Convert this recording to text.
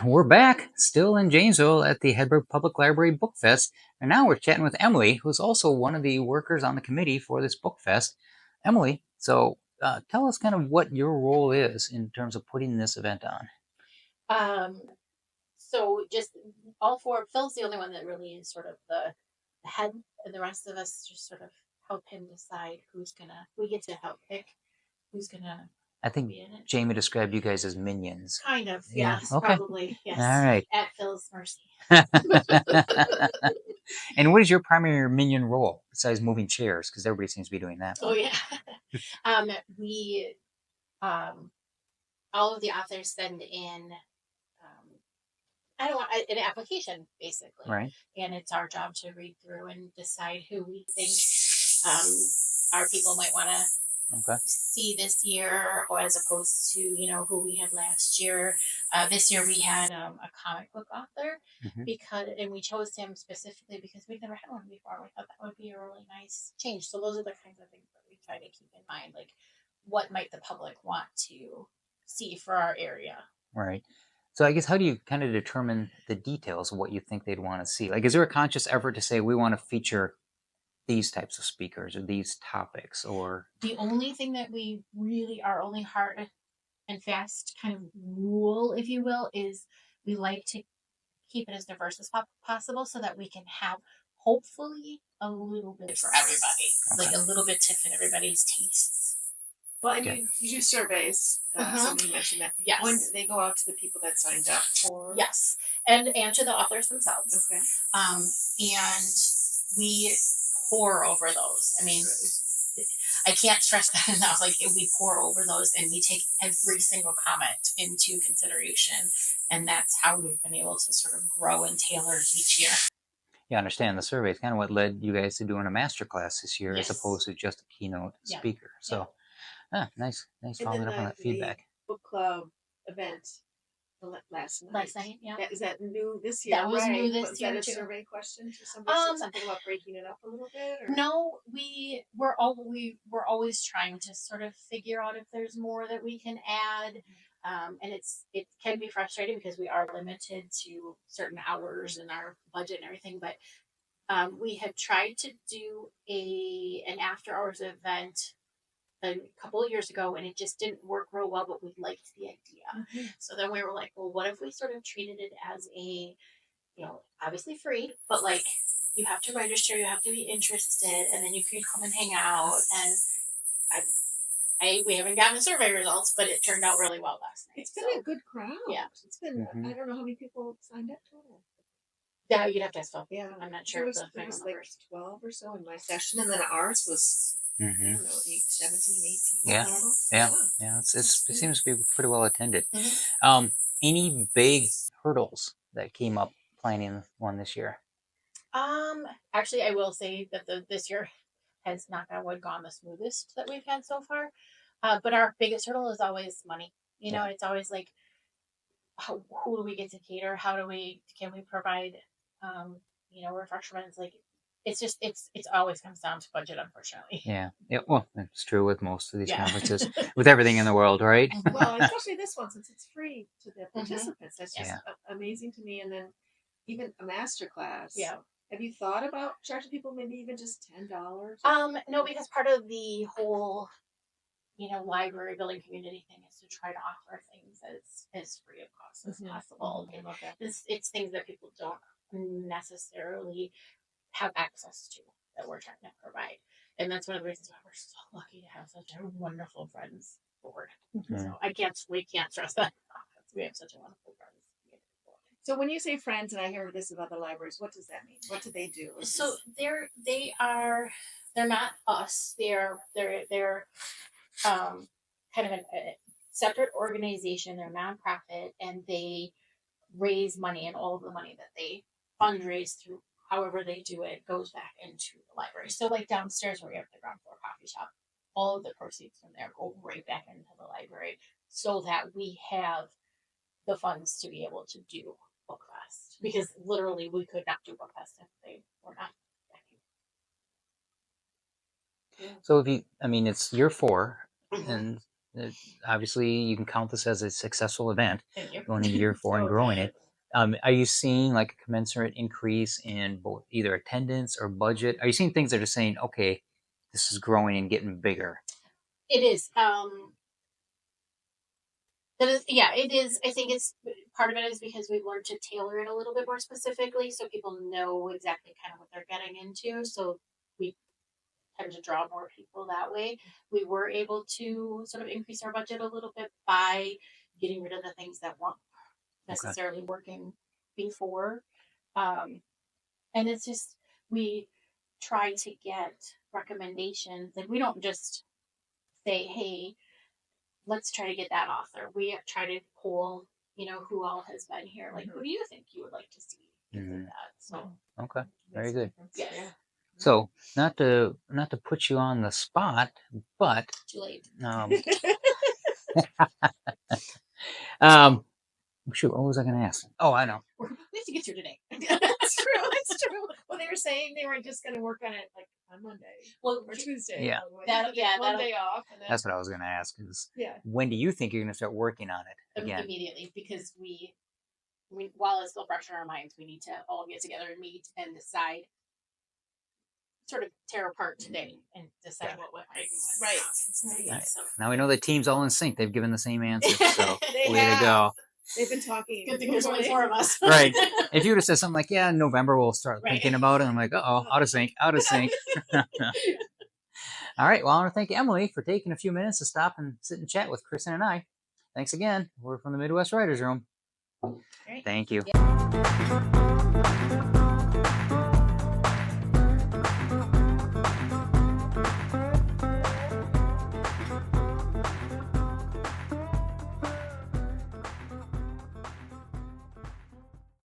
We're back, still in Janesville at the Hedberg Public Library Book Fest, and now we're chatting with Emilie, who's also one of the workers on the committee for this Book Fest. Emilie, so tell us kind of what your role is in terms of putting this event on. Um, so just all four. Phil's the only one that really is sort of the head, and the rest of us just sort of help him decide who's gonna. We get to help pick who's gonna I think be in it. Jamie described you guys as minions. Kind of, Yeah, yes, okay. probably, All yes. right. At Phil's mercy. And what is your primary minion role besides moving chairs? Because everybody seems to be doing that. Oh yeah. We all of the authors send in. I don't want an application basically, Right. and it's our job to read through and decide who we think our people might want to see this year, or as opposed to who we had last year. This year we had a comic book author and we chose him specifically because we've never had one before. We thought that would be a really nice change. So those are the kinds of things that we try to keep in mind, like what might the public want to see for our area. Right. So I guess how do you kind of determine the details of what you think they'd want to see? Like, is there a conscious effort to say we want to feature these types of speakers or these topics, or The only thing that we really, our only hard and fast kind of rule, if you will, is we like to keep it as diverse as possible so that we can have hopefully a little bit for everybody, like a little bit to fit everybody's tastes. Well, and you do surveys. Somebody mentioned that. Yes. When they go out to the people that signed up for. Yes, and to the authors themselves. Okay. And we pour over those. I mean, I can't stress that enough. Like we pour over those, and we take every single comment into consideration, and that's how we've been able to sort of grow and tailor each year. Yeah, I understand the survey is kind of what led you guys to doing a master class this year as opposed to just a keynote speaker. So, nice following up on that feedback. Book club event last night. Yeah. Is that new this year? That was new this year. Was that a survey question? Somebody said something about breaking it up a little bit? Or? No, we're always trying to sort of figure out if there's more that we can add. And it can be frustrating because we are limited to certain hours in our budget and everything. But we have tried to do an after hours event a couple of years ago, and it just didn't work real well, but we liked the idea. So then we were like, well, what if we sort of treated it as obviously free, but like you have to register, you have to be interested, and then you can come and hang out. And we haven't gotten the survey results, but it turned out really well last night. It's been a good crowd. Yeah. It's been, I don't know how many people signed up total. Yeah, you'd have to ask Phil. Yeah. I'm not sure. There was like 12 or so in my session, and then ours was, I don't know, 17, 18. Yeah. It seems to be pretty well attended. Any big hurdles that came up planning one this year? Actually, I will say that this year has, knock on wood, gone the smoothest that we've had so far. But our biggest hurdle is always money. It's always like, who do we get to cater? Can we provide, refreshments? Like, it's just, it always comes down to budget, unfortunately. Yeah. Well, it's true with most of these conferences, with everything in the world, right? Well, especially this one, since it's free to the participants. That's just amazing to me. And then even a master class. Yeah. Have you thought about charging people maybe even just $10? No, because part of the whole, library building community thing is to try to offer things as free of cost as possible. It's things that people don't necessarily have access to that we're trying to provide. And that's one of the reasons why we're so lucky to have such a wonderful friends board. So we can't stress that enough. We have such a wonderful friends. So when you say friends, and I hear this about the libraries, what does that mean? What do they do? So they're not us. They're kind of a separate organization. They're a nonprofit, and they raise money, and all of the money that they fundraise through, however they do it, goes back into the library. So like downstairs where we have the ground floor coffee shop, all of the proceeds from there go right back into the library so that we have the funds to be able to do Bookfest, because literally we could not do Bookfest if they were not backing. So it's year 4, and obviously you can count this as a successful event Thank you. going into year 4 and So, growing it. Are you seeing like a commensurate increase in both either attendance or budget? Are you seeing things that are saying, okay, this is growing and getting bigger? It is. That is, yeah, it is. I think it's part of it is because we've learned to tailor it a little bit more specifically, so people know exactly kind of what they're getting into. So we tend to draw more people that way. We were able to sort of increase our budget a little bit by getting rid of the things that weren't necessarily working before. And it's just, we try to get recommendations. Like, we don't just say, hey, let's try to get that author. We try to poll, who all has been here. Like, who do you think you would like to see? That. So, okay, very good. yes. Yeah. So not to put you on the spot, but Too late. Shoot, what was I going to ask? Oh, I know. We have to get through today. It's true. It's true. Well, they were saying they were just going to work on it like on Monday or Tuesday. Yeah. One day off. And then, That's what I was going to ask. Is yeah. when do you think you're going to start working on it again? Immediately, because we while it's still fresh in our minds, we need to all get together and meet and decide, sort of tear apart today and decide what went right. Right. So. Now we know the team's all in sync. They've given the same answers. So They way have. to go. They've been talking. Good thing there's only 4 of us. Right. If you would have said something like, yeah, in November we'll start thinking about it, I'm like, uh-oh, out of sync. All right. Well, I want to thank Emilie for taking a few minutes to stop and sit and chat with Kristen and I. Thanks again. We're from the Midwest Writers Room. Great. Thank you. Yeah.